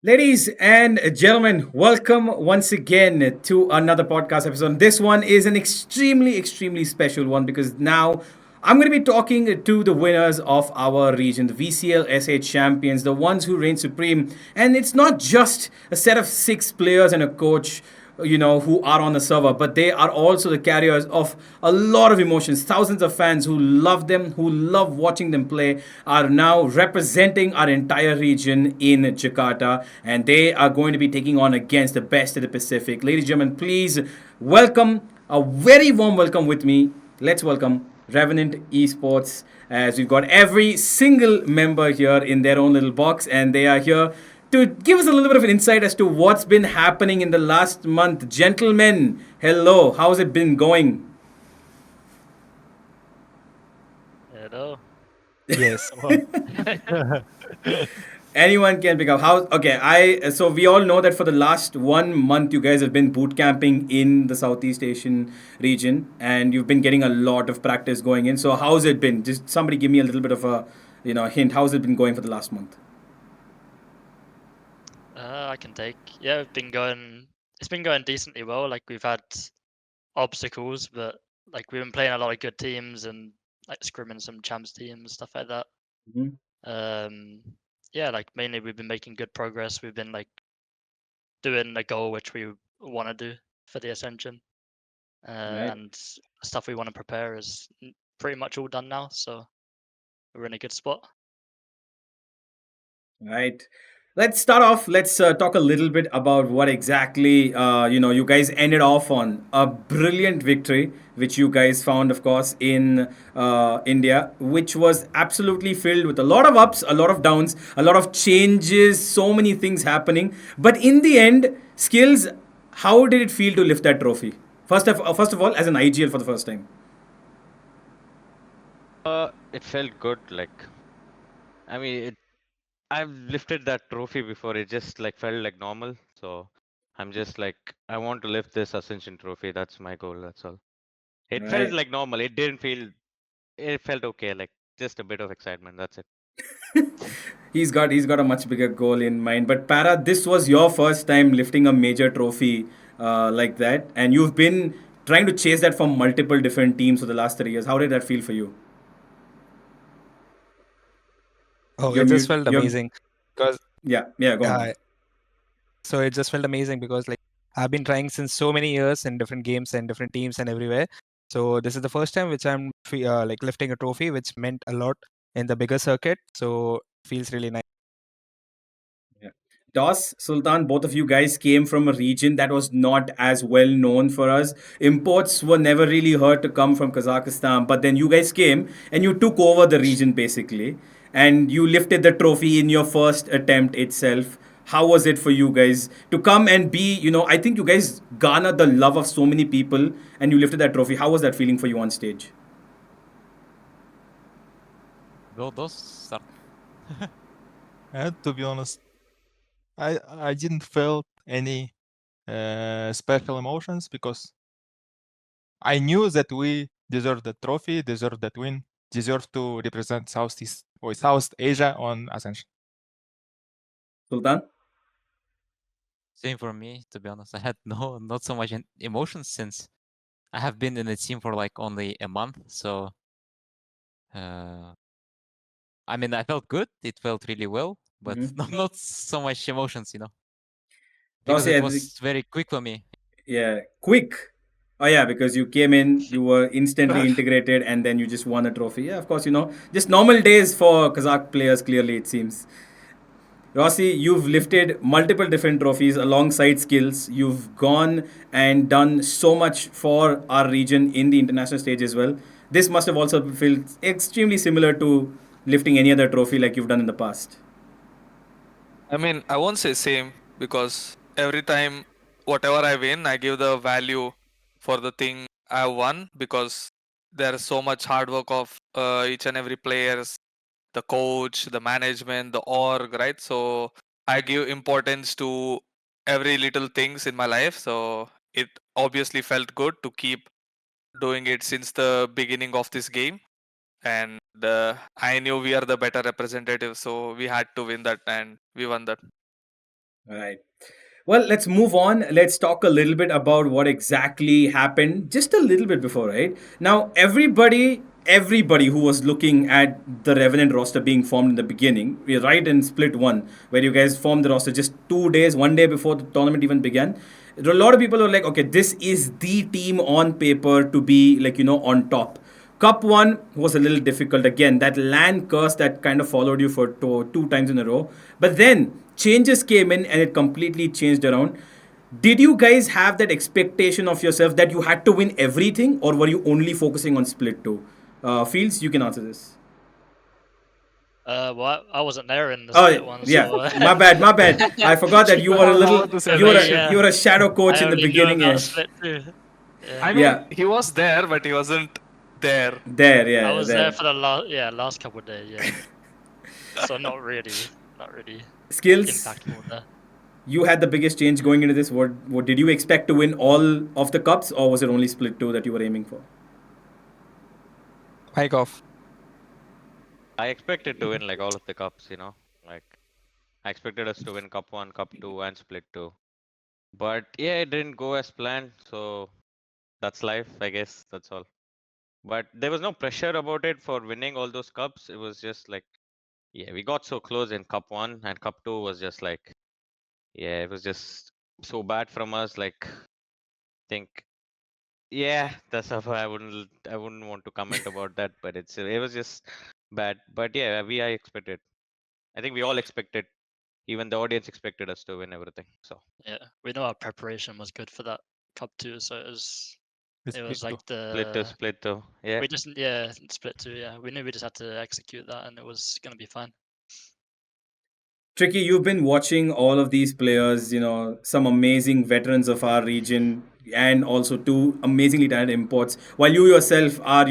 Ladies and gentlemen, welcome once again to another podcast episode. This one is an extremely special one because now I'm going to be talking to the winners of our region, the VCL champions, the ones who reign supreme. And it's not just a set of six players and a coach who are on the server, but they are also the carriers of a lot of emotions. Thousands of fans who love them, who love watching them play, are now representing our entire region in Jakarta, and they are going to be taking on against the best of the Pacific. Ladies and gentlemen, please welcome a very warm welcome with me. Let's welcome Revenant Esports, as we've got every single member here in their own little box, and they are here to give us a little bit of an insight as to what's been happening in the last month. Gentlemen, hello, how's it been going? Hello. Yes. Anyone can pick up. How? Okay, so we all know that for the last 1 month, you guys have been boot camping in the Southeast Asian region, and you've been getting a lot of practice going in. So how's it been? Just somebody give me a little bit of a hint. How's it been going for the last month? I can take. Yeah, it's been going decently well. Like we've had obstacles, but like we've been playing a lot of good teams and like scrimming some champs teams, stuff like that. Mhm. Um, yeah, like mainly we've been making good progress. We've been like doing a goal which we want to do for the Ascension, Right. and stuff we want to prepare is pretty much all done now. So we're in a good spot. Right. Let's start off. Let's talk a little bit about what exactly you guys ended off on. A brilliant victory, which you guys found, of course, in India, which was absolutely filled with a lot of ups, a lot of downs, a lot of changes, so many things happening. But in the end, Skillz, how did it feel to lift that trophy? First of all, as an IGL for the first time. It felt good. I mean, I've lifted that trophy before. It just felt like normal. So I'm just I want to lift this Ascension trophy. That's my goal. That's all. It felt Right. like normal. It didn't feel. It felt okay. Like just a bit of excitement. That's it. He's got a much bigger goal in mind. But Para, this was your first time lifting a major trophy like that, and you've been trying to chase that from multiple different teams for the last 3 years. How did that feel for you? Oh, You're it just mute. felt You're amazing because yeah. Go on. uh, so it just felt amazing because I've been trying since so many years in different games and different teams and everywhere. So this is the first time which I'm lifting a trophy, which meant a lot in the bigger circuit. So it feels really nice. Yeah. DOS, Sultan, both of you guys came from a region that was not as well known for us. Imports were never really heard to come from Kazakhstan, but then you guys came and you took over the region basically, and you lifted the trophy in your first attempt itself. How was it for you guys to come and be, I think you guys garnered the love of so many people and you lifted that trophy. How was that feeling for you on stage? Those start. And to be honest, I didn't feel any special emotions because I knew that we deserve the trophy, deserve that win, deserve to represent Southeast or South Asia on Ascension. Sultan? Same for me, to be honest. I had not so much emotions since I have been in the team for like only a month. So, uh, I mean, I felt good. It felt really well, but not so much emotions, because Rossi, it I think, was very quick for me. yeah, quick. Oh yeah, because you came in, you were instantly integrated, and then you just won a trophy. Yeah, of course, just normal days for Kazakh players. Clearly, it seems. Rossi, you've lifted multiple different trophies alongside Skillz. You've gone and done so much for our region in the international stage as well. This must have also felt extremely similar to lifting any other trophy like you've done in the past. I mean, I won't say same because every time, whatever I win, I give the value for the thing I won because there's so much hard work of each and every players, the coach, the management, the org, right? So I give importance to every little things in my life. So it obviously felt good to keep doing it since the beginning of this game. And I knew we are the better representative, so we had to win that, and we won that. All right. Well, let's move on. Let's talk a little bit about what exactly happened just a little bit before, right? Now, everybody who was looking at the Revenant roster being formed in the beginning, we're right in split one, where you guys formed the roster just 2 days, one day before the tournament even began. A lot of people were like, okay, this is the team on paper to be like, on top. Cup 1 was a little difficult again. That land curse that kind of followed you for two times in a row. But then changes came in and it completely changed around. Did you guys have that expectation of yourself that you had to win everything, or were you only focusing on split 2? Fields, you can answer this. Well, I wasn't there in the Oh split one, yeah, so my bad. I forgot that you were a little. to say You were that a, shit. you were a shadow coach I in the only knew beginning. about Yeah. split two. Yeah. I mean, Yeah. he was there, but he wasn't there. There, I yeah, was there there. for the last couple of days, yeah. So not really Skills. impactful there. You had the biggest change going into this. What did you expect to win all of the cups, or was it only split 2 that you were aiming for? Mic off. I expected to win like all of the cups, like I expected us to win Cup 1, Cup 2, and Split 2. But yeah, it didn't go as planned, so that's life, I guess. That's all. But there was no pressure about it for winning all those cups. It was just like, yeah, we got so close in Cup 1, and Cup 2 was just like, yeah, it was just so bad from us. Like, think, yeah, that's how I wouldn't want to comment about that, but it was just bad. But yeah, I expected. I think we all expected. Even the audience expected us to win everything. So Yeah, we know our preparation was good for that cup too, so it was like split two. Yeah. we just split two. Yeah, we knew we just had to execute that, and it was gonna be fine. Tricky, you've been watching all of these players, some amazing veterans of our region and also two amazingly talented imports. While you yourself are,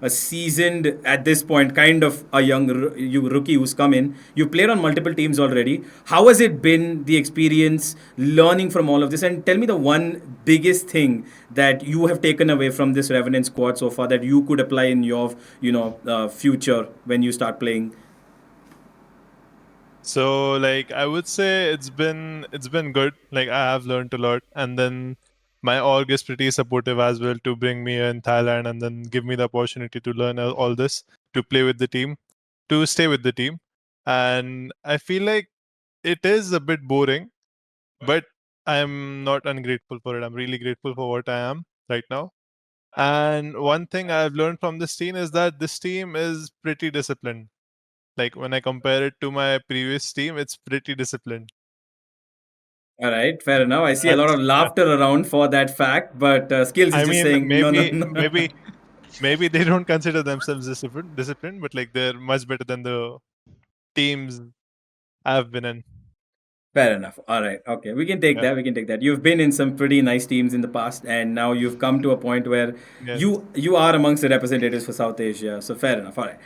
a seasoned, at this point, kind of a young rookie who's come in. You played on multiple teams already. How has it been, the experience, learning from all of this? And tell me the one biggest thing that you have taken away from this Revenant squad so far that you could apply in your, future when you start playing. So like I would say it's been good. Like I have learned a lot, and then my org is pretty supportive as well to bring me in Thailand and then give me the opportunity to learn all this, to play with the team, to stay with the team. And I feel like it is a bit boring, but I'm not ungrateful for it. I'm really grateful for what I am right now. And one thing I've learned from this team is that this team is pretty disciplined. Like when I compare it to my previous team, it's pretty disciplined. All right, fair enough. I see a lot of Yeah. laughter around for that fact, but Skills is I just mean, saying no, no, maybe no. maybe they don't consider themselves disciplined, but like they're much better than the teams I've been in. Fair enough. All right. Okay. We can take Yeah. that. We can take that. You've been in some pretty nice teams in the past, and now you've come to a point where Yes. you are amongst the representatives for South Asia. So fair enough. All right.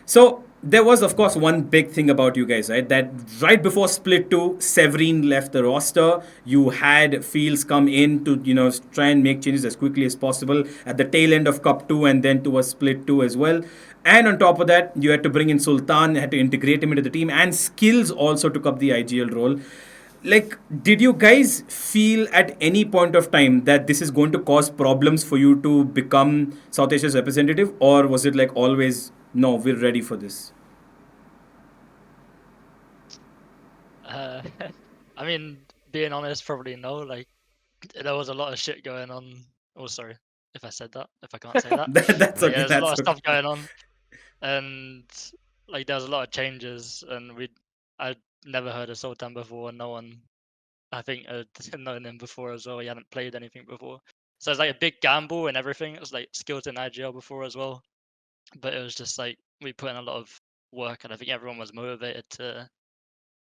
So there was, of course, one big thing about you guys, right? That right before Split 2, Severine left the roster. You had Fields come in to, try and make changes as quickly as possible at the tail end of Cup 2 and then towards Split 2 as well. And on top of that, you had to bring in Sultan, had to integrate him into the team, and Skillz also took up the IGL role. Like, did you guys feel at any point of time that this is going to cause problems for you to become South Asia's representative, or was it like always, no, we're ready for this? I mean, being honest, probably no. Like, there was a lot of shit going on. Oh, sorry if I said that. If I can't say that. That's But okay. yeah, there's a lot That's of okay. stuff going on, and like there was a lot of changes, and I'd never heard of Sultan before. No one, I think, had known him before as well. He hadn't played anything before, so it's like a big gamble and everything. It was like Skillz in IGL before as well, but it was just like we put in a lot of work, and I think everyone was motivated to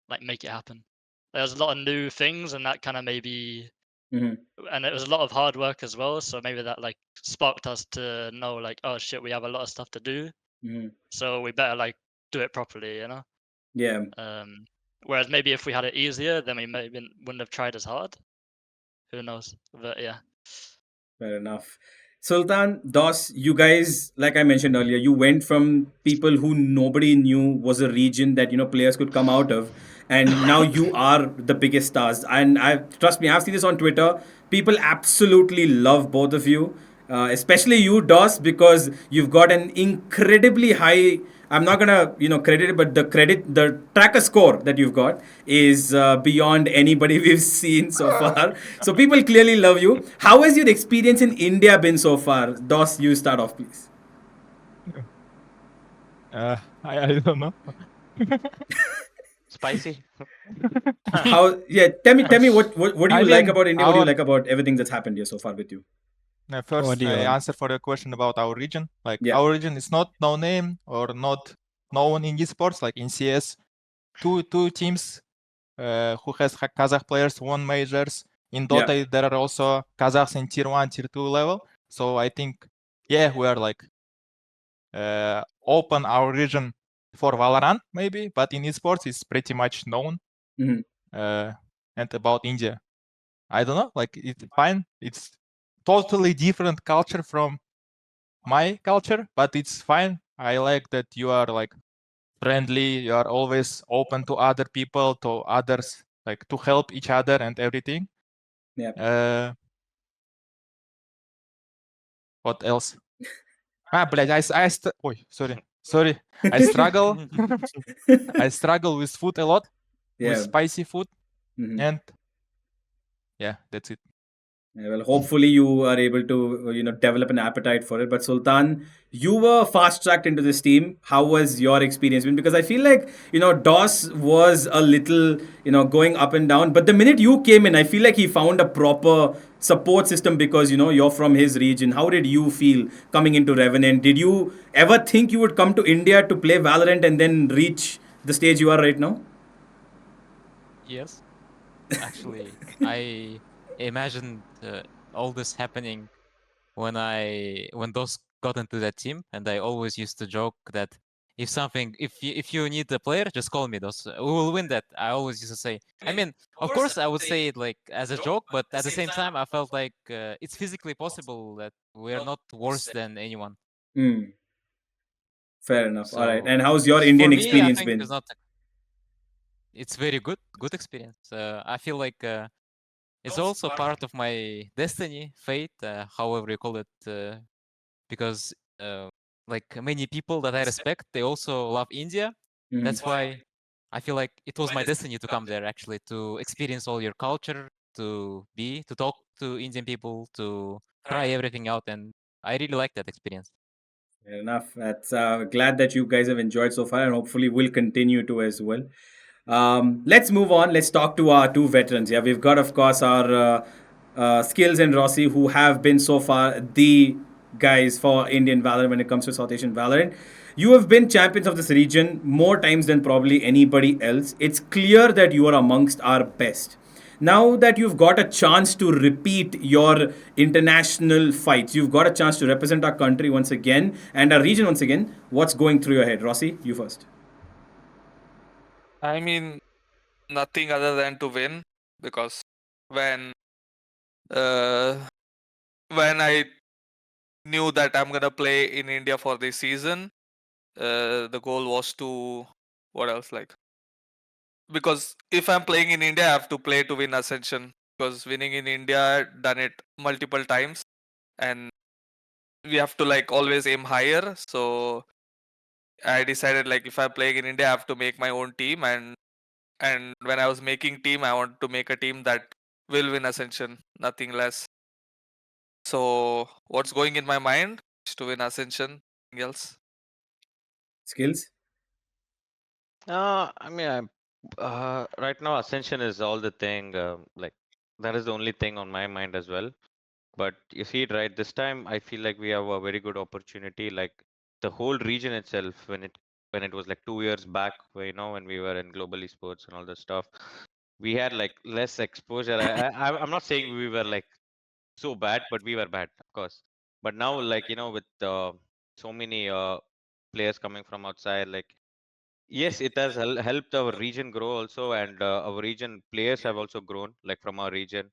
like make it happen. There was a lot of new things, and that kind of maybe, and it was a lot of hard work as well. So maybe that like sparked us to know like, oh shit, we have a lot of stuff to do, so we better like do it properly, Yeah. Whereas maybe if we had it easier, then we maybe wouldn't have tried as hard. Who knows? But yeah. Fair enough. Sultan, DOS, you guys, like I mentioned earlier, you went from people who nobody knew was a region that players could come out of, and now you are the biggest stars. And I trust me, I've seen this on Twitter. People absolutely love both of you, especially you, DOS, because you've got an incredibly high. I'm not gonna credit it, but the tracker score that you've got is beyond anybody we've seen so far. So people clearly love you. How has your experience in India been so far? DOS, you start off, please. I don't know. Spicy. How? Yeah, tell me what do I you like mean, about India? What do you our like about everything that's happened here so far with you? What first do you I want? answer for your question about our region. Like Yeah. our region is not no name or not known in esports. Like in CS, two teams who has Kazakh players won majors. In Yeah. Dota, there are also Kazakhs in tier 1, tier 2 level. So I think, yeah, we are like open our region for Valorant maybe, but in esports it's pretty much known. Mhm. And about India, I don't know, like it's fine. It's totally different culture from my culture, but it's fine. I like that you are like friendly, you are always open to other people, to others, like to help each other and everything. Yeah. What else? Блядь, ой, sorry. I struggle. I struggle with food a lot, with Yeah. spicy food, Mhm. and yeah, that's it. Yeah, well, hopefully you are able to develop an appetite for it. But Sultan, you were fast tracked into this team. How was your experience been? Because I feel like DOS was a little going up and down. But the minute you came in, I feel like he found a proper support system because you're from his region. How did you feel coming into Revenant? Did you ever think you would come to India to play Valorant and then reach the stage you are right now? Yes, actually, I imagined all this happening when those got into that team, and I always used to joke that if you need a player, just call me. Those we will win that. I always used to say. I mean, of course, I would say it like as a joke, but at the same time, I felt like it's physically possible that we're not worse than anyone. Hmm. Fair enough. All right. So And how's your for Indian me, I experience think it's been? not. It's very good experience. I feel like it's also part of my destiny, fate, however you call it, because like many people that I respect, they also love India. Mhm. That's why I feel like it was my destiny to come there, actually, to experience all your culture, to talk to Indian people, to try everything out, and I really like that experience. Fair enough. That's glad that you guys have enjoyed so far, and hopefully will continue to as well. Let's move on. Let's talk to our two veterans. Yeah, we've got, of course, our Skillz and Rossi, who have been so far the guys for Indian Valorant when it comes to South Asian Valorant. You have been champions of this region more times than probably anybody else. It's clear that you are amongst our best. Now that you've got a chance to repeat your international fights, you've got a chance to represent our country once again and our region once again. What's going through your head? Rossi, you first. I mean, nothing other than to win, because when uh, when I knew that I'm gonna play in India for this season, the goal was to, what else, like, because if I'm playing in India, I have to play to win Ascension, because winning in India, I've done it multiple times, and we have to like always aim higher. So I decided, like, if I'm playing in India, I have to make my own team, and when I was making team, I want to make a team that will win Ascension, nothing less. So what's going in my mind is to win Ascension, nothing else. Skills? I mean, right now Ascension is all the thing. Like that is the only thing on my mind as well. But you see it right this time. I feel like we have a very good opportunity. Like the whole region itself, when it was like 2 years back, where, when we were in global esports and all this stuff, we had like less exposure. I'm not saying we were like so bad, but we were bad, of course. But now, like with so many players coming from outside, like yes, it has helped our region grow also, and our region players have also grown, like from our region.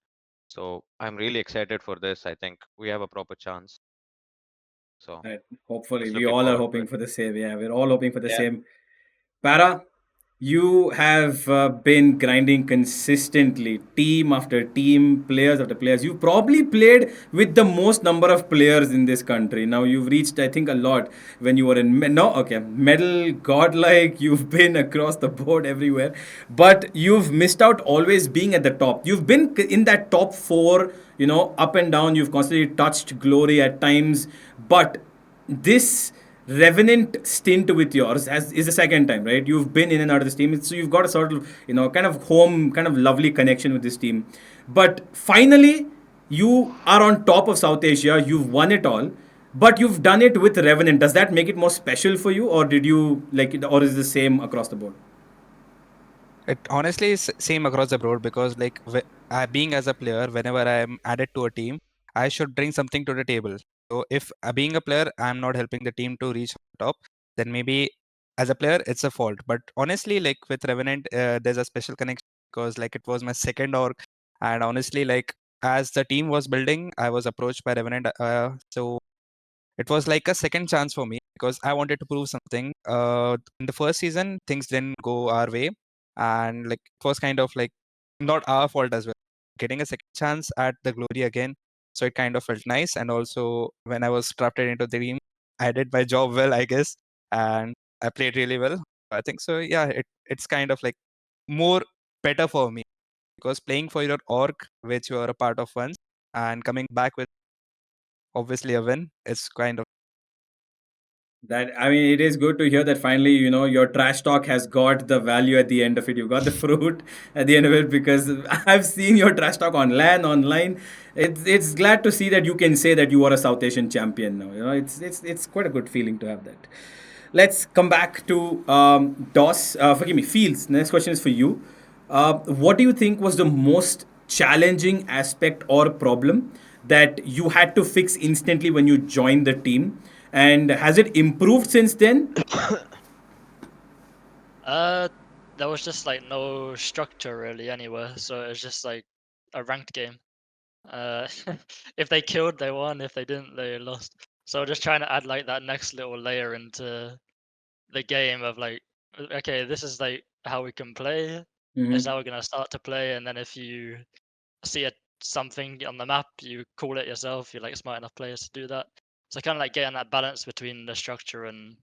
So I'm really excited for this. I think we have a proper chance. So Right. Hopefully, just we looking all are forward to hoping it. for the same. Yeah, we're all hoping for the Yeah. same. Para, you have been grinding consistently, team after team, players after players. You've probably played with the most number of players in this country. Now you've reached, I think, a lot when you were in no, okay, medal, godlike. You've been across the board everywhere, but you've missed out always being at the top. You've been in that top four, up and down. You've constantly touched glory at times, but this Revenant stint with yours is the second time, right? You've been in and out of this team, so you've got a sort of kind of home, kind of lovely connection with this team. But finally, you are on top of South Asia. You've won it all, but you've done it with Revenant. Does that make it more special for you, or did you like it, or is it the same across the board? It honestly is same across the board because like being as a player, whenever I am added to a team, I should bring something to the table. So if being a player, I'm not helping the team to reach top, then maybe as a player it's a fault. But honestly, like with Revenant, there's a special connection because like it was my second org, and honestly, like as the team was building, I was approached by Revenant. So it was like a second chance for me because I wanted to prove something. In the first season, things didn't go our way, and like it was kind of like not our fault as well. Getting a second chance at the glory again, so it kind of felt nice. And also, when I was drafted into the team, I did my job well, I guess, and I played really well. I think so. Yeah, it's kind of like more better for me because playing for your org, which you are a part of once, and coming back with obviously a win, is kind of. That, I mean, it is good to hear that finally, your trash talk has got the value at the end of it. You got the fruit at the end of it, because I've seen your trash talk on LAN, online. It's glad to see that you can say that you are a South Asian champion now. It's quite a good feeling to have that. Let's come back to DOS. Forgive me, Fields. Next question is for you. What do you think was the most challenging aspect or problem that you had to fix instantly when you joined the team? And has it improved since then? There was just like no structure really anywhere, so it was just like a ranked game. If they killed, they won. If they didn't, they lost. So just trying to add like that next little layer into the game of like, okay, this is like how we can play. Is how we're gonna start to play, and then if you see something on the map, you call it yourself. You're like smart enough players to do that. So kind of like getting that balance between the structure and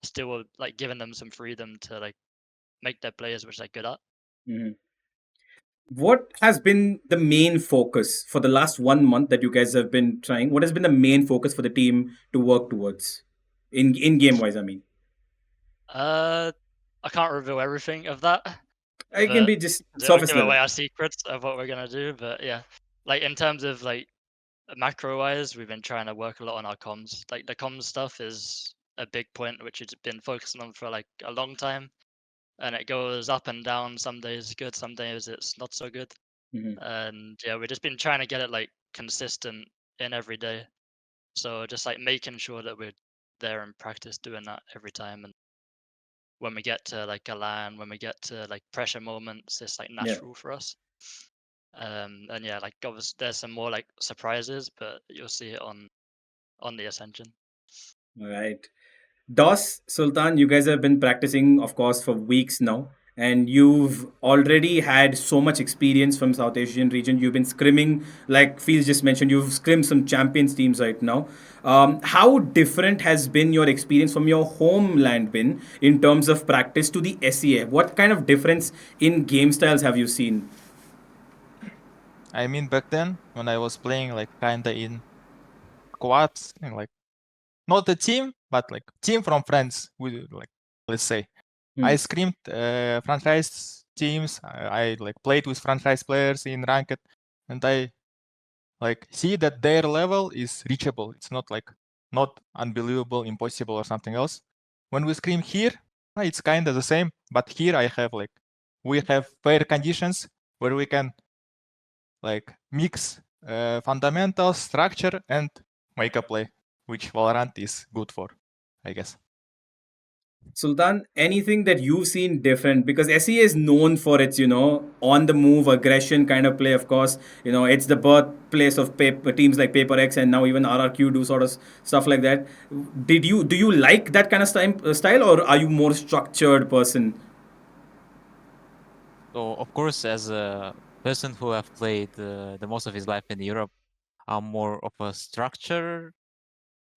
still like giving them some freedom to like make their players which they're good at. Mhm. What has been the main focus for the last 1 month that you guys have been trying? What has been the main focus for the team to work towards, in game wise? I mean, I can't reveal everything of that. it can But be just it'll surface give away level. our secrets of what we're gonna do. But yeah, like in terms of like macro wise, we've been trying to work a lot on our comms. Like the comms stuff is a big point which we've been focusing on for like a long time, and it goes up and down. Some days good, some days it's not so good. Mhm. And yeah, we've just been trying to get it like consistent in every day. So just like making sure that we're there in practice doing that every time, and when we get to like a LAN, when we get to like pressure moments, it's like Yeah. natural for us. And yeah, like obviously there's some more like surprises, but you'll see it on the Ascension. All right. DOS, Sultan, you guys have been practicing, of course, for weeks now, and you've already had so much experience from South Asian region. You've been scrimming, like Fields just mentioned, you've scrimmed some champions teams right now. How different has been your experience from your homeland been in terms of practice to the SEA? What kind of difference in game styles have you seen? I mean, back then when I was playing like kinda in co-ops, and like not a team, but like team from friends, we like let's say. I screamed franchise teams. I like played with franchise players in ranked, and I like see that their level is reachable. It's not like not unbelievable, impossible, or something else. When we scream here, it's kind of the same, but here I have like we have fair conditions where we can like mix fundamentals, structure, and make a play, which VALORANT is good for, I guess. Sultan, anything that you've seen different? Because SEA is known for its, on the move aggression kind of play. Of course, it's the birthplace of teams like Paper X, and now even RRQ do sort of stuff like that. Do you like that kind of style, or are you more structured person? So of course, as a person who have played the most of his life in Europe, I'm more of a structure.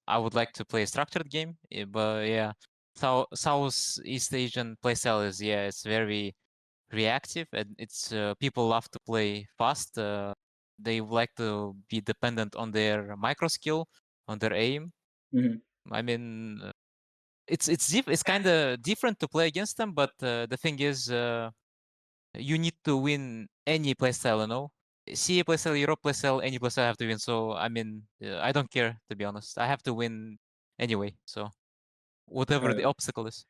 I would like to play a structured game, but yeah, Southeast Asian playstyle is it's very reactive, and it's people love to play fast. They like to be dependent on their micro skill, on their aim. Mhm. I mean, it's kind of different to play against them, but the thing is, you need to win any playstyle, CA playstyle, Europe playstyle, any playstyle I have to win. So I mean, I don't care, to be honest. I have to win anyway. So whatever the obstacle is.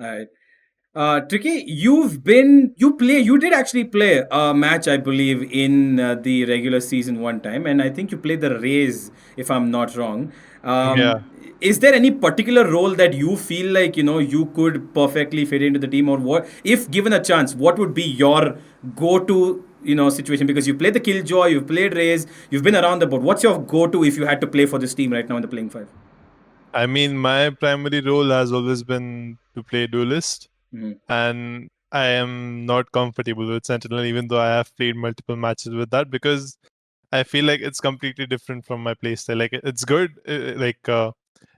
All right. Tricky, you did actually play a match, I believe, in the regular season one time, and I think you played the Rays, if I'm not wrong. Yeah. Is there any particular role that you feel like you could perfectly fit into the team, or what, if given a chance, what would be your go-to situation? Because you played the Killjoy, you've played Rays, you've been around the board. What's your go-to if you had to play for this team right now in the playing five? I mean, my primary role has always been to play duelist, and I am not comfortable with Sentinel, even though I have played multiple matches with that, because I feel like it's completely different from my playstyle. Like it's good,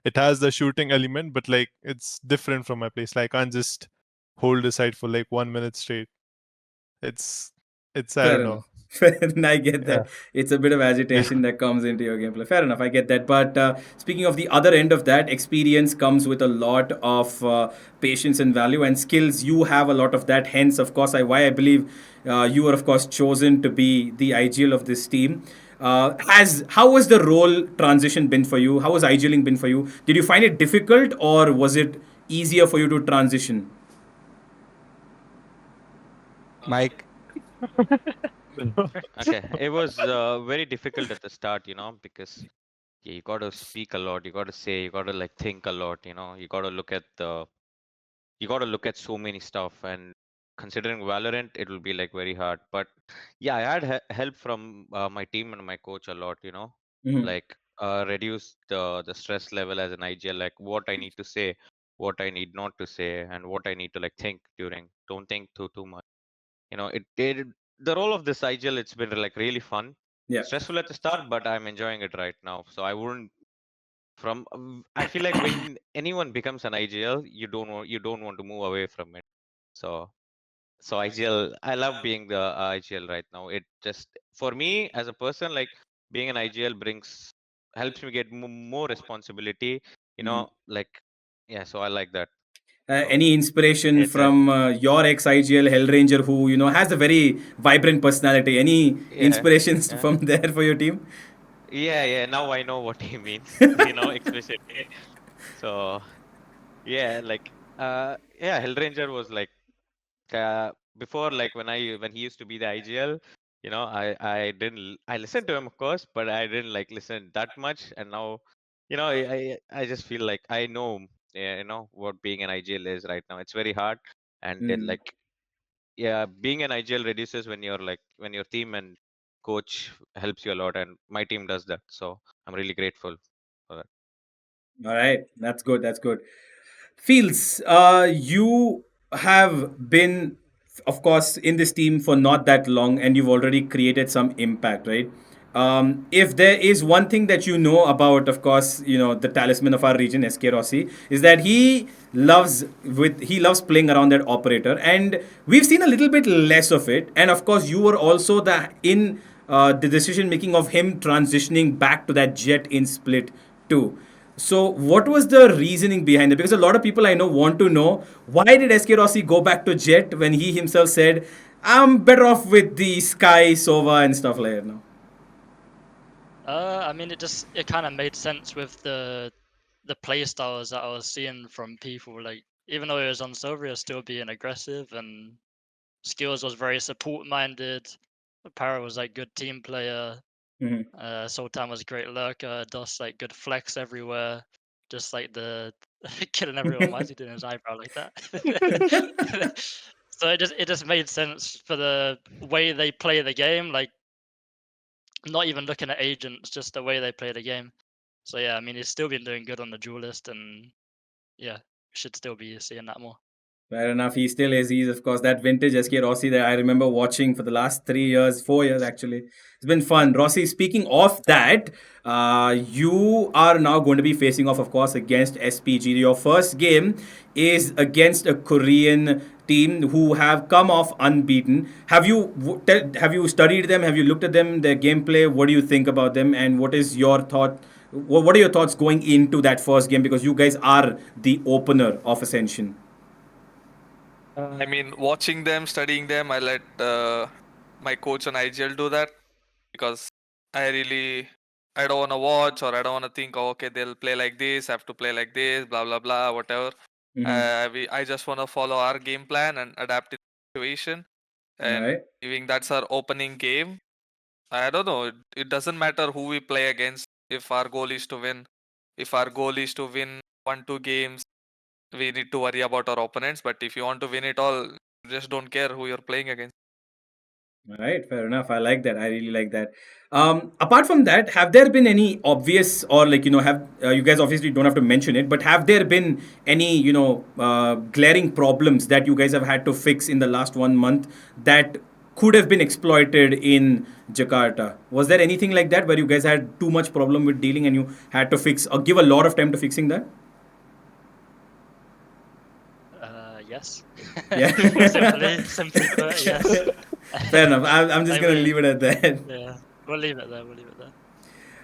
it has the shooting element, but like it's different from my playstyle. I can't just hold a side for like 1 minute straight. It's I Fair don't know. enough. I get Yeah. that. It's a bit of agitation that comes into your gameplay. Fair enough. I get that. But speaking of the other end of that, experience comes with a lot of patience and value and skills. You have a lot of that. Hence, of course, why I believe you were, of course, chosen to be the IGL of this team. How was the role transition been for you? How was IGLing been for you? Did you find it difficult, or was it easier for you to transition? Mike. Okay, it was very difficult at the start, because you got to speak a lot, you got to say, you got to like think a lot, you got to look at so many stuff, and considering Valorant, it will be like very hard. But yeah, I had help from my team and my coach a lot, Mhm. like reduce the stress level as an IGL, like what I need to say, what I need not to say, and what I need to like think during. Don't think too much. It the role of this IGL, it's been like really fun. Yeah. Stressful at the start, but I'm enjoying it right now. So I wouldn't I feel like when anyone becomes an IGL, you don't want to move away from it. So IGL, I love being the IGL right now. It just, for me as a person, like being an IGL helps me get more responsibility. Like, yeah. So I like that. So Any inspiration it's a from your ex IGL Hellranger, who has a very vibrant personality? Any yeah, inspirations yeah, from there for your team? yeah. Now I know what he means. Especially. So yeah, like yeah, Hellranger was like before, like when he used to be the IGL, I listened to him, of course, but I didn't like listen that much. And now, I just feel like I know, yeah, what being an IGL is right now. It's very hard, and then Mm. like, yeah, being an IGL reduces when your team and coach helps you a lot, and my team does that. So I'm really grateful for that. All right, that's good. That's good. Fields, you have been, of course, in this team for not that long, and you've already created some impact, right? If there is one thing that about, of course, the talisman of our region, SkRossi, is that he loves playing around that operator, and we've seen a little bit less of it. And of course, you were also the decision making of him transitioning back to that jet in split too. So, what was the reasoning behind it? Because a lot of people I know want to know, why did SK Rossi go back to Jet when he himself said, I'm better off with the Sky, Sova, and stuff like that now? I mean, it kind of made sense with the play styles that I was seeing from people. Like, even though he was on silver, he was still being aggressive, and Skillz was very support minded. Para was like good team player. Mhm. Sultan was a great lurker. Does like good flex everywhere. just like the killing everyone. Why is he doing his eyebrow like that? So it just made sense for the way they play the game. Like, not even looking at agents, just the way they play the game. So yeah, I mean, he's still been doing good on the duelist, and yeah, we should still be seeing that more. Fair enough. He still is. He's, of course, that vintage SkRossi that I remember watching for the last 3 years, 4 years actually. It's been fun. Rossi, speaking of that, you are now going to be facing off, of course, against SPG. Your first game is against a Korean team who have come off unbeaten. Have you studied them? Have you looked at them, their gameplay? What do you think about them? And what is your thought? What are your thoughts going into that first game? Because you guys are the opener of Ascension. I mean, watching them, studying them, I let my coach on IGL do that because I don't want to watch or I don't want to think, oh, okay, they'll play like this, have to play like this, blah, blah, blah, whatever. I just want to follow our game plan and adapt to the situation. And Right. even that's our opening game. I don't know. It doesn't matter who we play against if our goal is to win. If our goal is to win 1-2 games, we need to worry about our opponents. But if you want to win it all, just don't care who you're playing against. Right, fair enough. I like that. I really like that. Apart from that, have there been any obvious or have you guys obviously don't have to mention it, but have there been any glaring problems that you guys have had to fix in the last 1 month that could have been exploited in Jakarta? Was there anything like that where you guys had too much problem with dealing and you had to fix or give a lot of time to fixing that? Yes. Yeah. simply put, yes. Fair enough. I'm just going to leave it at that. Yeah, we'll leave it there. All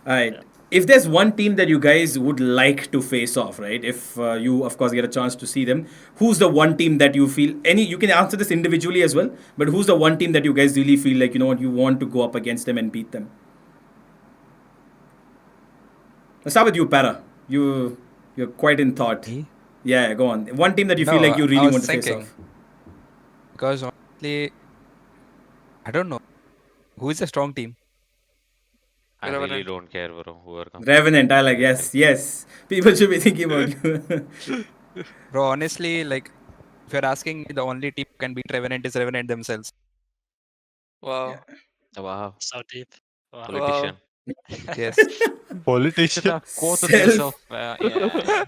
right. Yeah. If there's one team that you guys would like to face off, right? If you, of course, get a chance to see them, who's the one team that you feel you can answer this individually as well, but who's the one team that you guys really feel like, you want to go up against them and beat them? Let's start with you, Para. You're quite in thought. Me? Yeah, go on. One team that you feel like you really want to face off. Because honestly, I don't know. Who is a strong team? I really don't care, bro. Whoever comes. Revenant, I like. Yes. People should be thinking about you. Bro, honestly, like, if you're asking me, the only team who can beat Revenant is Revenant themselves. Wow. Oh, wow. So deep. Wow. Politician. Yes. Politician. Quoted Self- yourself. Yeah.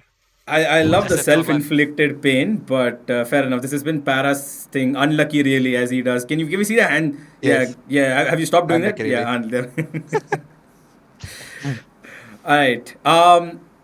I love the Just a comment. self-inflicted pain, but fair enough. This has been Para's thing. Unlucky, really, as he does. Can you see the hand? Yes. Yeah. Have you stopped doing Unlucky, that? Yeah. All right.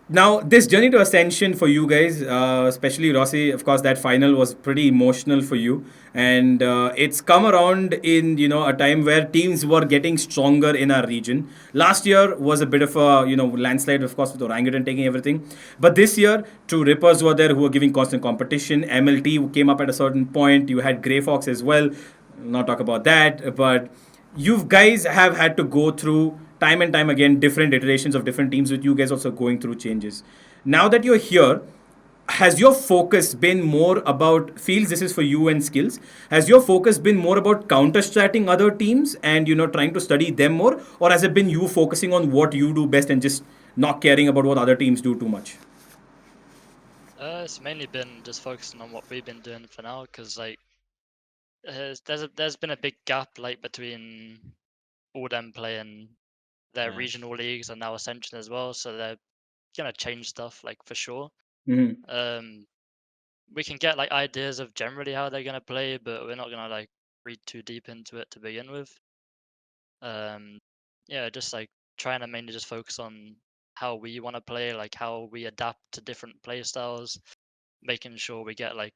Now, this journey to Ascension for you guys, especially Rossi, of course, that final was pretty emotional for you. And it's come around in, a time where teams were getting stronger in our region. Last year was a bit of a, landslide, of course, with Orangutan taking everything. But this year, True Rippers were there who were giving constant competition. MLT came up at a certain point. You had Grey Fox as well. Not talk about that. But you guys have had to go through time and time again different iterations of different teams, with you guys also going through changes. Now that you're here, has your focus been more about fields? This is for you and Skillz. Has your focus been more about counter-stratting other teams and trying to study them more, or has it been you focusing on what you do best and just not caring about what other teams do too much? It's mainly been just focusing on what we've been doing for now, because like there's been a big gap like between all them playing their regional leagues and now Ascension as well, so they're gonna change stuff like for sure. Mm-hmm. We can get like ideas of generally how they're gonna play, but we're not gonna like read too deep into it to begin with. Just like trying to mainly just focus on how we want to play, like how we adapt to different play styles, making sure we get like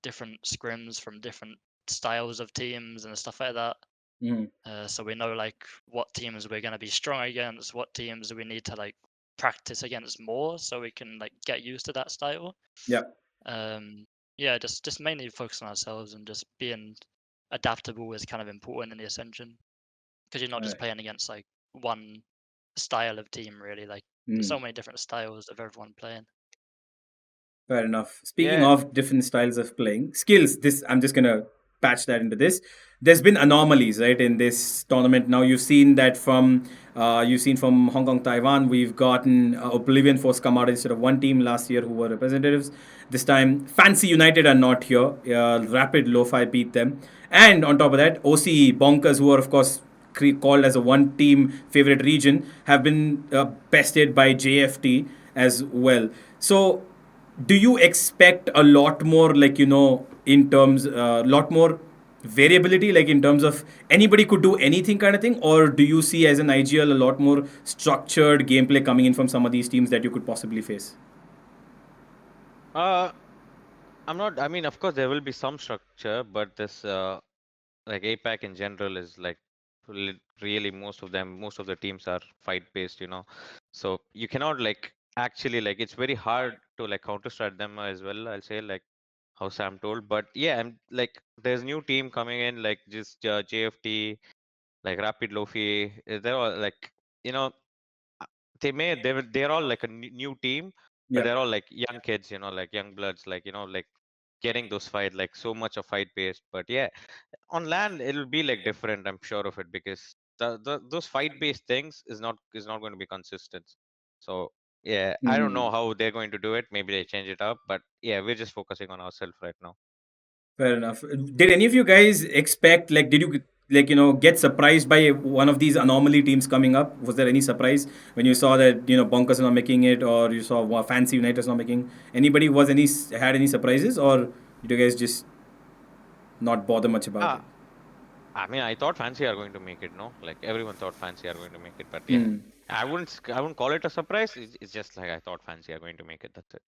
different scrims from different styles of teams and stuff like that. So we know like what teams we're gonna be strong against, what teams we need to like practice against more, so we can like get used to that style. Just mainly focus on ourselves and just being adaptable is kind of important in the Ascension, because you're not just playing against like one style of team really. Like there's so many different styles of everyone playing. Fair enough. Speaking of different styles of playing, Skillz, this I'm just gonna patch that into this. There's been anomalies, right, in this tournament. Now you've seen that from Hong Kong, Taiwan. We've gotten Oblivion Force come out instead of one team last year who were representatives. This time, Fancy United are not here. Rapid Lo-Fi beat them, and on top of that, OCE Bonkers, who are of course called as a one-team favorite region, have been bested by JFT as well. So do you expect a lot more, like, in terms lot more variability, like in terms of anybody could do anything kind of thing, or do you see as an IGL a lot more structured gameplay coming in from some of these teams that you could possibly face? I'm not. I mean, of course, there will be some structure, but this like APAC in general is like really most of the teams are fight based, so you cannot like actually like it's very hard to like counter strat them as well. I'll say like how Sam told, but yeah, I'm like there's new team coming in like just JFT, like Rapid Lofi. They're all like you know they're all like a new team, but Yeah. they're all like young kids, like young bloods, like like getting those fight like so much of fight based. But yeah, on land it'll be like different, I'm sure of it, because those fight based things is not going to be consistent. So yeah, I don't know how they're going to do it. Maybe they change it up, but yeah, we're just focusing on ourselves right now. Fair enough. Did any of you guys expect, like, did you, like, get surprised by one of these anomaly teams coming up? Was there any surprise when you saw that, Bonkers are not making it, or you saw Fancy United's not making? Anybody had any surprises, or did you guys just not bother much about Ah, it? I mean, I thought Fancy are going to make it, no? Like everyone thought Fancy are going to make it, but yeah, I wouldn't call it a surprise. It's just like I thought Fancy are going to make it. That's it.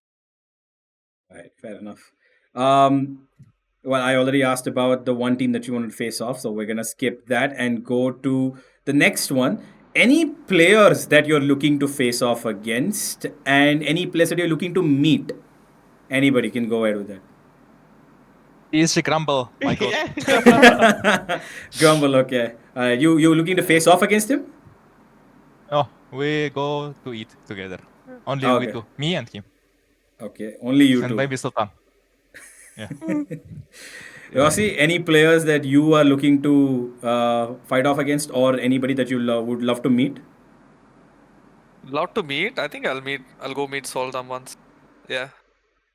Right, fair enough. Well, I already asked about the one team that you wanted to face off, so we're gonna skip that and go to the next one. Any players that you're looking to face off against, and any players that you're looking to meet? Anybody can go ahead with that. Easy Grumble, my god. Yeah. Grumble, okay. You looking to face off against him? Oh, we go to eat together. Only we Okay. two, me and him, Okay, only you and two. maybe Sultan. Yeah. Rossi, any players that you are looking to fight off against, or anybody that you would love to meet? Love to meet. I think I'll go meet Sultan once. Yeah.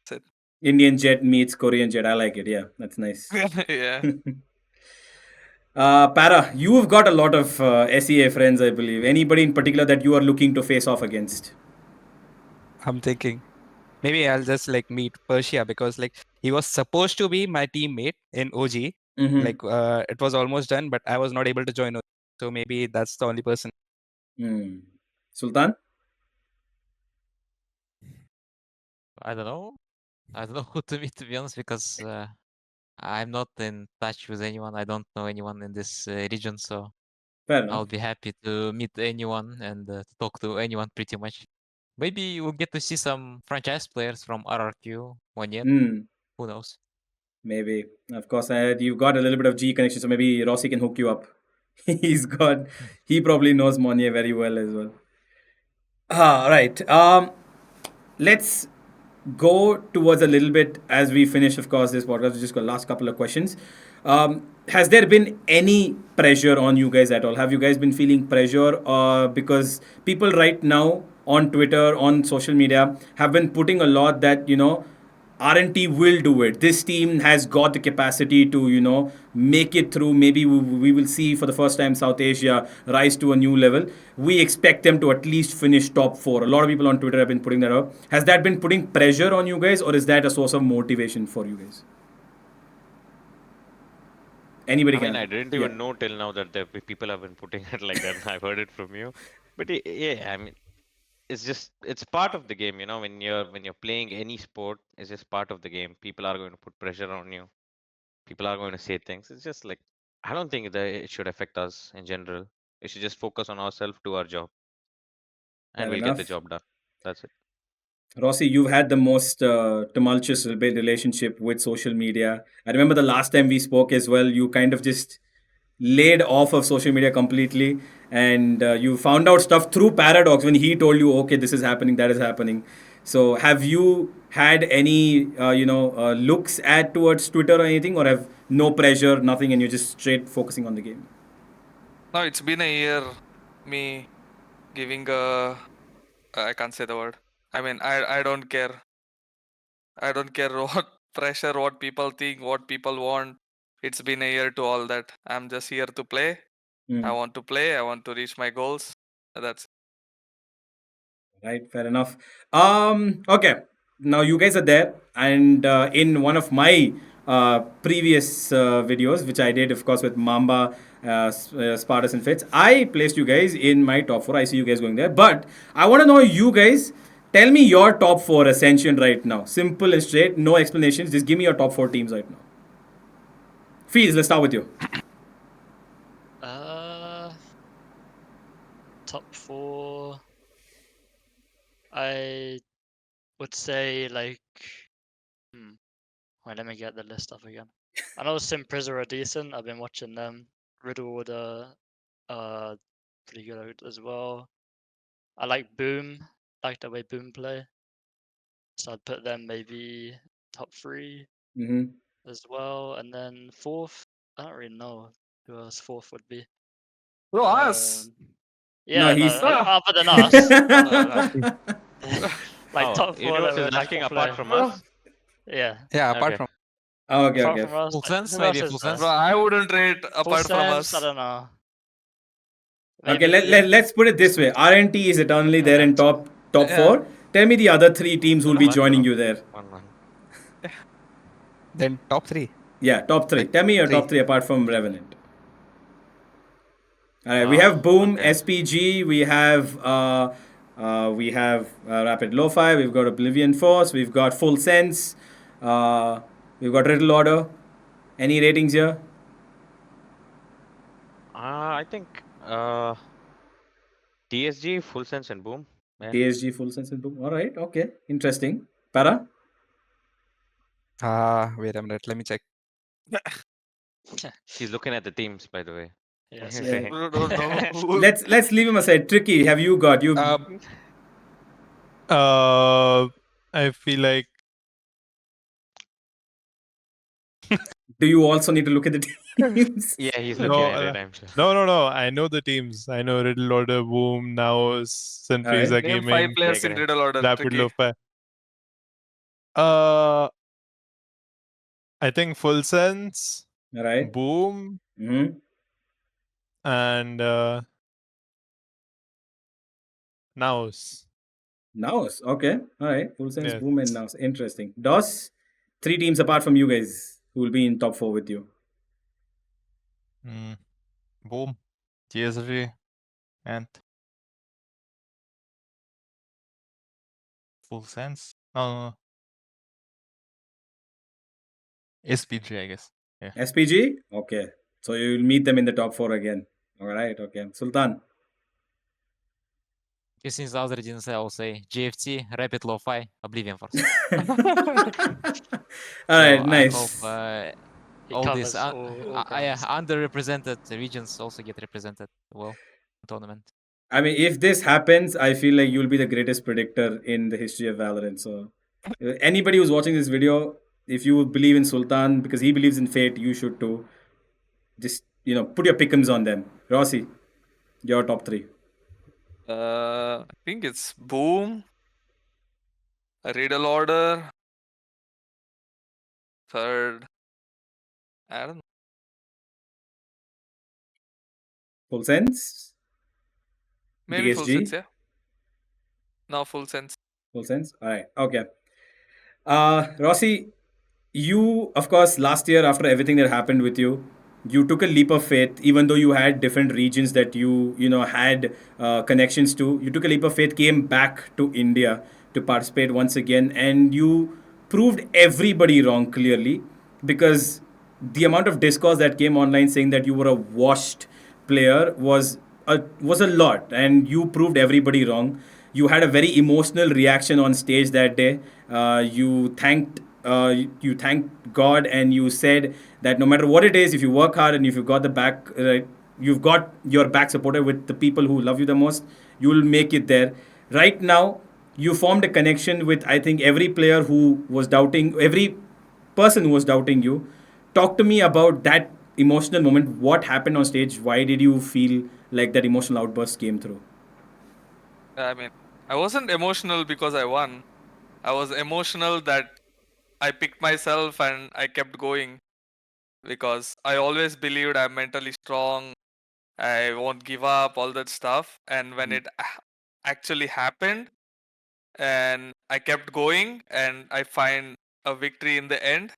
That's Indian Jet meets Korean Jet. I like it. Yeah, that's nice. it. Yeah. Para, you've got a lot of SEA friends, I believe. Anybody in particular that you are looking to face off against? I'm thinking maybe I'll just like meet Persia, because like he was supposed to be my teammate in OG. Mm-hmm. Like it was almost done, but I was not able to join OG. So maybe that's the only person. Sultan? I don't know. I don't know who to meet, to be honest, because I'm not in touch with anyone. I don't know anyone in this region, so Fair enough. I'll be happy to meet anyone and to talk to anyone pretty much. Maybe we'll get to see some franchise players from RRQ one yet. Who knows? Maybe. Of course, you've got a little bit of G connection, so maybe Rossi can hook you up. He probably knows Monye very well as well. Right. Let's go towards a little bit as we finish, of course, this podcast. We just got last couple of questions. Has there been any pressure on you guys at all? Have you guys been feeling pressure? Because people right now on Twitter, on social media, have been putting a lot that, R&T will do it. This team has got the capacity to, make it through. Maybe we will see for the first time South Asia rise to a new level. We expect them to at least finish top 4. A lot of people on Twitter have been putting that up. Has that been putting pressure on you guys, or is that a source of motivation for you guys? Anybody I can. mean, I didn't even know till now that the people have been putting it like that. I've heard it from you, but yeah, I mean, it's part of the game, when you're playing any sport, it's just part of the game. People are going to put pressure on you. People are going to say things. It's just like I don't think that it should affect us in general. We should just focus on ourselves, do our job, and Fair we'll get the enough. job done. That's it. Rossi, you've had the most tumultuous relationship with social media. I remember the last time we spoke as well, you kind of just laid off of social media completely, and you found out stuff through Paradox when he told you, okay, this is happening, that is happening. So have you had any looks at towards Twitter or anything, or have no pressure, nothing, and you're just straight focusing on the game? No, it's been a year. Me giving a. I can't say the word. I mean, I don't care. I don't care what pressure, what people think, what people want. It's been a year to all that. I'm just here to play. I want to play. I want to reach my goals. That's Right, fair enough. Okay, now you guys are there, and in one of my previous videos, which I did, of course, with Mamba, Spartus, and Fitz, I placed you guys in my top four. I see you guys going there, but I want to know you guys. Tell me your top four Ascension right now. Simple and straight, no explanations. Just give me your top four teams right now. Fields, let's start with you. Top four. I would say wait, let me get the list up again. I know Simpriza are decent. I've been watching them. Riddle with pretty good as well. I like Boom. Like the way Boom play. So I'd put them maybe top 3 as well. And then fourth, I don't really know who else fourth would be. bro, us. Yeah, No, he's other than us. Like top four. Universe that is would like asking to apart play. from us. Yeah. Yeah, apart Okay. from okay, Apart okay. from us, Full sense, who maybe else full is there? sense. Bro, I wouldn't rate Full apart from sense, us. I don't know. Okay, Maybe let's put it this way. RNT is eternally there in top Yeah. four. Tell me the other three teams who will be One, joining bro. you there. One. then top three. Yeah, top three. Like Tell me your three. top three apart from Revenant. Alright, we have Boom, Okay. SPG, we have Rapid Lo-Fi, we've got Oblivion Force, we've got Full Sense, we've got Riddle Order. Any ratings here? I think TSG, Full Sense, and Boom. Yeah. TSG, Full Sense, and Boom. Alright, okay, interesting. Para? Wait a minute, let me check. He's looking at the teams, by the way. Yeah, Yeah. Bro, don't know. Let's leave him aside. Tricky, have you got you? I feel like Do you also need to look at the teams? Yeah, he's No, looking at it, I'm sure. no. I know the teams. I know Riddle Order, Boom, Now, Sunfreeza Alright. Name 5 Gaming, players in Great. Riddle Order. Rapid Tricky. Lo-Fi. I think Full Sense, Alright. Boom, Mm-hmm. and Nows. Nows. Okay. Alright. Full Sense, Yes. Boom, and Nows. Interesting. DOS, three teams apart from you guys who will be in top four with you. Boom, TSG, and Full Sense. No. SPG, I guess. Yeah. SPG? Okay. So you will meet them in the top four again. Alright. Okay. Sultan. Since the other didn't say, I'll say GFT, Rapid Lo-Fi, Oblivion Force. Alright. So Nice. I hope He all covers these all grounds. underrepresented regions also get represented well in tournament. I mean, if this happens, I feel like you'll be the greatest predictor in the history of Valorant. So, anybody who's watching this video, if you believe in Sultan because he believes in fate, you should too. Just put your pick'ems on them. Rossi, your top three. I think it's Boom, Riddle Order, third. I don't know. Full Sense, Maybe Full DSG? Sense, yeah. No, Full Sense. Full Sense. All right. Okay. Rossi, you, of course, last year after everything that happened with you, you took a leap of faith, even though you had different regions that you had connections to. You took a leap of faith, came back to India to participate once again, and you proved everybody wrong clearly because the amount of discourse that came online saying that you were a washed player was a lot, and you proved everybody wrong. You had a very emotional reaction on stage that day. You thanked God, and you said that no matter what it is, if you work hard and if you've got the back, you've got your back supported with the people who love you the most, you will make it there. Right now, you formed a connection with, I think, every player who was doubting, every person who was doubting you. Talk to me about that emotional moment. What happened on stage? Why did you feel like that emotional outburst came through? I mean, I wasn't emotional because I won. I was emotional that I picked myself and I kept going because I always believed I'm mentally strong. I won't give up, all that stuff. And when it actually happened, and I kept going, and I find a victory in the end,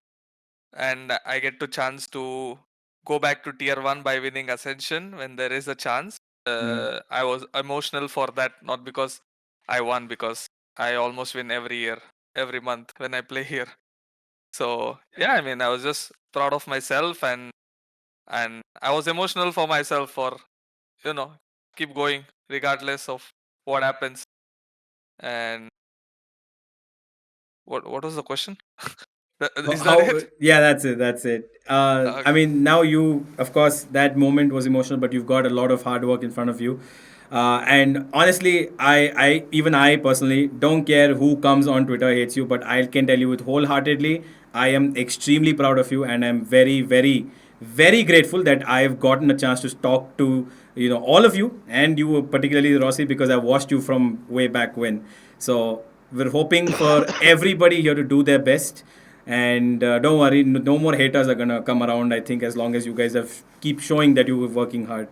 and I get to chance to go back to tier 1 by winning Ascension when there is a chance. I was emotional for that, not because I won, because I almost win every year, every month when I play here. So yeah, I mean, I was just proud of myself, and I was emotional for myself for, keep going regardless of what happens. And what was the question? Is that it? Yeah, that's it. That's it. I mean, now you, of course, that moment was emotional, but you've got a lot of hard work in front of you. And honestly, even I personally don't care who comes on Twitter hates you, but I can tell you with wholeheartedly, I am extremely proud of you, and I'm very, very, very grateful that I've gotten a chance to talk to all of you, and you particularly Rossi, because I watched you from way back when. So we're hoping for everybody here to do their best. And don't worry, no more haters are gonna come around. I think as long as you guys have keep showing that you were working hard.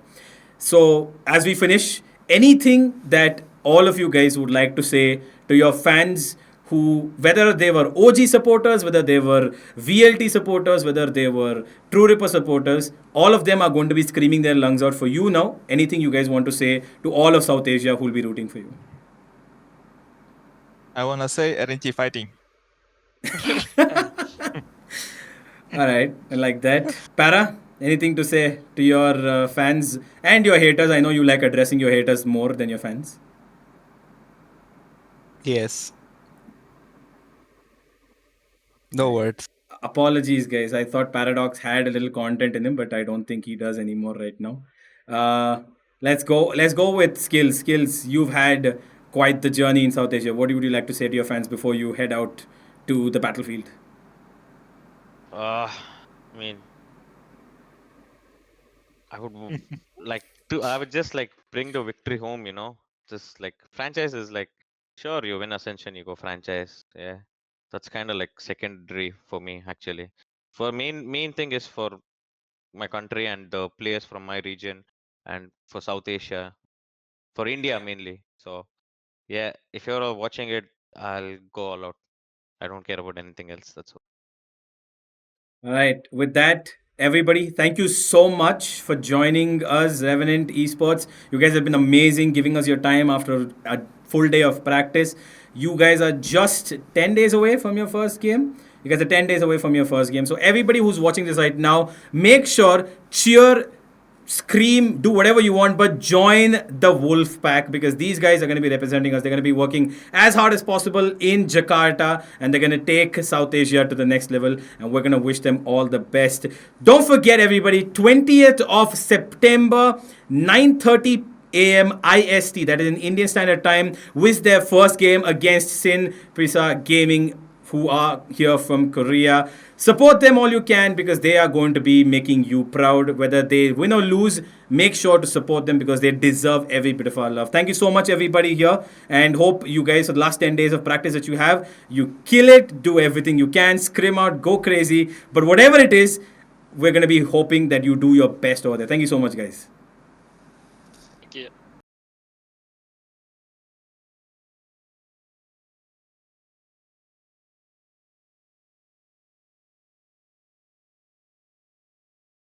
So as we finish, anything that all of you guys would like to say to your fans, who, whether they were OG supporters, whether they were VLT supporters, whether they were True Ripper supporters, all of them are going to be screaming their lungs out for you now. Anything you guys want to say to all of South Asia who will be rooting for you? I wanna say RNT fighting. All right, I like that. Para, anything to say to your fans and your haters? I know you like addressing your haters more than your fans. Yes. No words. Apologies, guys. I thought Paradox had a little content in him, but I don't think he does anymore right now. Let's go. Let's go with Skillz. Skillz, you've had quite the journey in South Asia. What would you like to say to your fans before you head out to the battlefield? I mean, I would like to. I would just like bring the victory home. Just like franchise is like, sure, you win Ascension, you go franchise. Yeah, that's kind of like secondary for me actually. For main thing is for my country and the players from my region, and for South Asia, for India mainly. So yeah, if you're all watching it, I'll go all out. I don't care about anything else. That's all. All right. With that, everybody, thank you so much for joining us, Revenant Esports. You guys have been amazing, giving us your time after a full day of practice. You guys are just 10 days away from your first game. You guys are 10 days away from your first game. So, everybody who's watching this right now, make sure, cheer, scream, do whatever you want, but join the Wolf Pack, because these guys are going to be representing us. They're going to be working as hard as possible in Jakarta, and they're going to take South Asia to the next level, and we're going to wish them all the best. Don't forget, everybody, 20th of September, 9:30 a.m. IST, that is in Indian Standard Time, with their first game against Sin Prisa Gaming, who are here from Korea. Support them all you can, because they are going to be making you proud. Whether they win or lose, make sure to support them, because they deserve every bit of our love. Thank you so much, everybody here, and hope you guys, for the last 10 days of practice that you have, you kill it, do everything you can, scream out, go crazy. But whatever it is, we're going to be hoping that you do your best over there. Thank you so much, guys. Thank you.